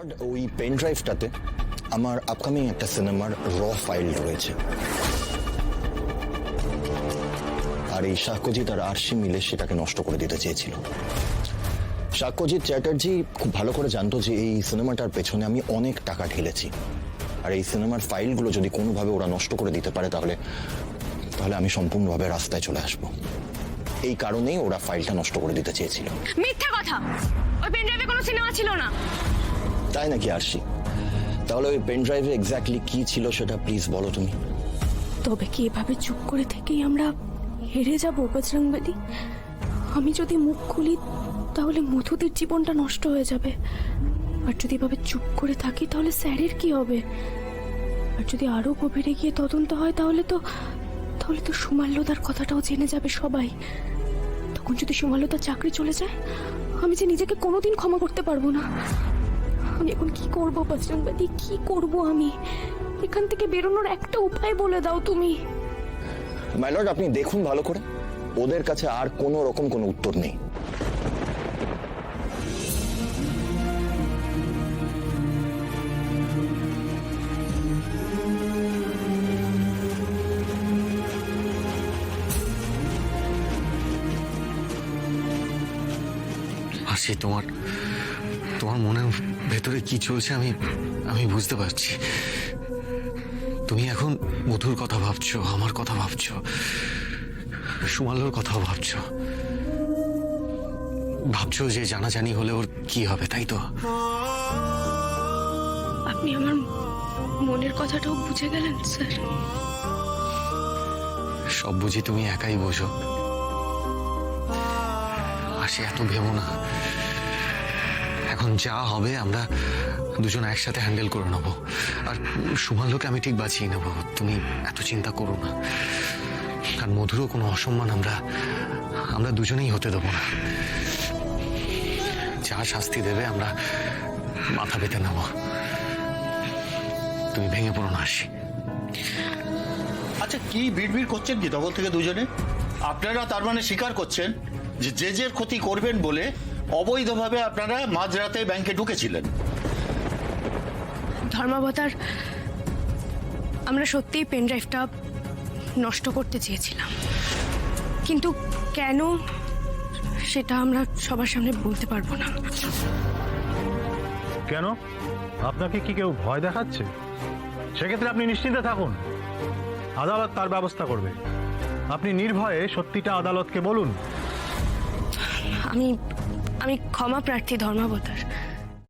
Lord, ওই pen ড্রাইভটাতে আমার upcoming একটা সিনেমার ফাইল রয়েছে, আর এই সাক্ষ্যজিৎ আর আরশি মিলে সেটাকে নষ্ট করে দিতে চেয়েছিল। সাক্ষ্যজিৎ চ্যাটার্জি খুব ভালো করে জানতো যে এই সিনেমাটার পেছনে আমি অনেক টাকা ঢেলেছি, আর এই সিনেমার ফাইলগুলো যদি কোনোভাবে ওরা নষ্ট করে দিতে পারে তাহলে তাহলে আমি সম্পূর্ণভাবে রাস্তায় চলে আসবো। এই কারণেই ওরা ফাইলটা নষ্ট করে দিতে চেয়েছিল। মিথ্যা কথা, ওই পেন ড্রাইভে কোনো সিনেমা ছিল না। তাই নাকি আরশি? তাহলে ওই পেন ড্রাইভে এক্স্যাক্টলি কি ছিল সেটা প্লিজ বলো তুমি। তবে কি এভাবে চুপ করে থেকেই আমরা হেরে যাব বজরংবলী? আমি যদি মুখ খুলি তাহলে মধুদের জীবনটা নষ্ট হয়ে যাবে, আর যদি এভাবে চুপ করে থাকি তাহলে স্যারের কি হবে? আর যদি আরো গভীরে গিয়ে তদন্ত হয় তাহলে তো সুমাল্যদার কথাটাও জেনে যাবে সবাই। তখন যদি সুমাল্যদার চাকরি চলে যায়, আমি যে নিজেকে কোনোদিন ক্ষমা করতে পারবো না। আমি এখন কি করবো বজরংবলী, কি করব আমি? এখান থেকে বেরোনোর একটা উপায় বলে দাও তুমি। মাই লর্ড, আপনি দেখুন ভালো করে, ওদের কাছে আর কোনো রকম কোনো উত্তর নেই। আরশি, তোমার মনের ভেতরে কি চলছে আমি বুঝতে পারছি। তুমি এখন মধুর কথা ভাবছো, আমার কথা ভাবছো, সুমাল্যর কথাও ভাবছো যে জানাজানি হলে ওর কি হবে, তাই তো? আপনি আমার মনের কথাটাও বুঝে গেলেন স্যার। সব বুঝি তুমি একাই বোঝো। আরশি, এত ভেবো না। এখন যা হবে আমরা দুজন একসাথে হ্যান্ডেল করে নেবো, আর সুমাল্যকে আমি ঠিক বাঁচিয়ে নেবো, তুমি এত চিন্তা করো না। আর মধুরও কোনো অসম্মান আমরা দুজনেই হতে দেবো না। যা শাস্তি দেবে আমরা মাথা পেতে নেব। তুমি ভেঙে পড়ো না আরশি। আচ্ছা, কি বিড়বিড় করছেন কি তখন থেকে দুজনে? আপনারা তার মানে স্বীকার করছেন যে যে ক্ষতি করবেন বলে অবৈধভাবে আপনারা মাঝরাতে ব্যাংকে ঢুকেছিলেন? ধর্মাবতার, আমরা সত্যিই পেন ড্রাইভটা নষ্ট করতে চেয়েছিলাম, কিন্তু কেন সেটা আমরা সবার সামনে বলতে পারবো না। কেন? আপনাকে কি কেউ ভয় দেখাচ্ছে? সেক্ষেত্রে আপনি নিশ্চিন্তে থাকুন, আদালত তার ব্যবস্থা করবে। আপনি নির্ভয়ে সত্যিটা আদালতকে বলুন। আমি ক্ষমা প্রার্থী ধর্মাবতার।